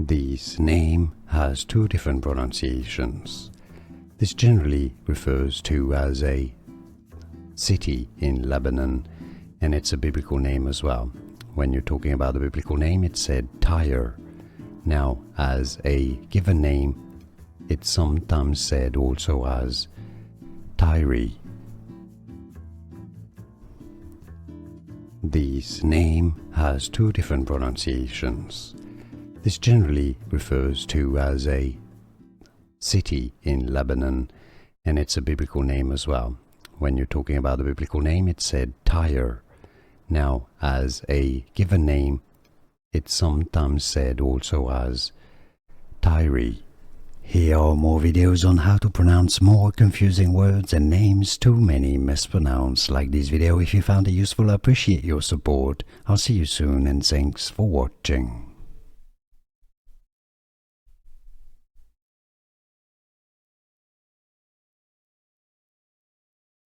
This name has two different pronunciations. This generally refers to as a city in Lebanon, and it's a biblical name as well. When you're talking about the biblical name, it's said Tyre. Now, as a given name, it's sometimes said also as Tyre. This name has two different pronunciations. This generally refers to as a city in Lebanon, and it's a biblical name as well. When you're talking about the biblical name, it's said Tyre. Now, as a given name, it's sometimes said also as Tyre. Here are more videos on how to pronounce more confusing words and names too many mispronounced. Like this video if you found it useful. I appreciate your support. I'll see you soon and thanks for watching.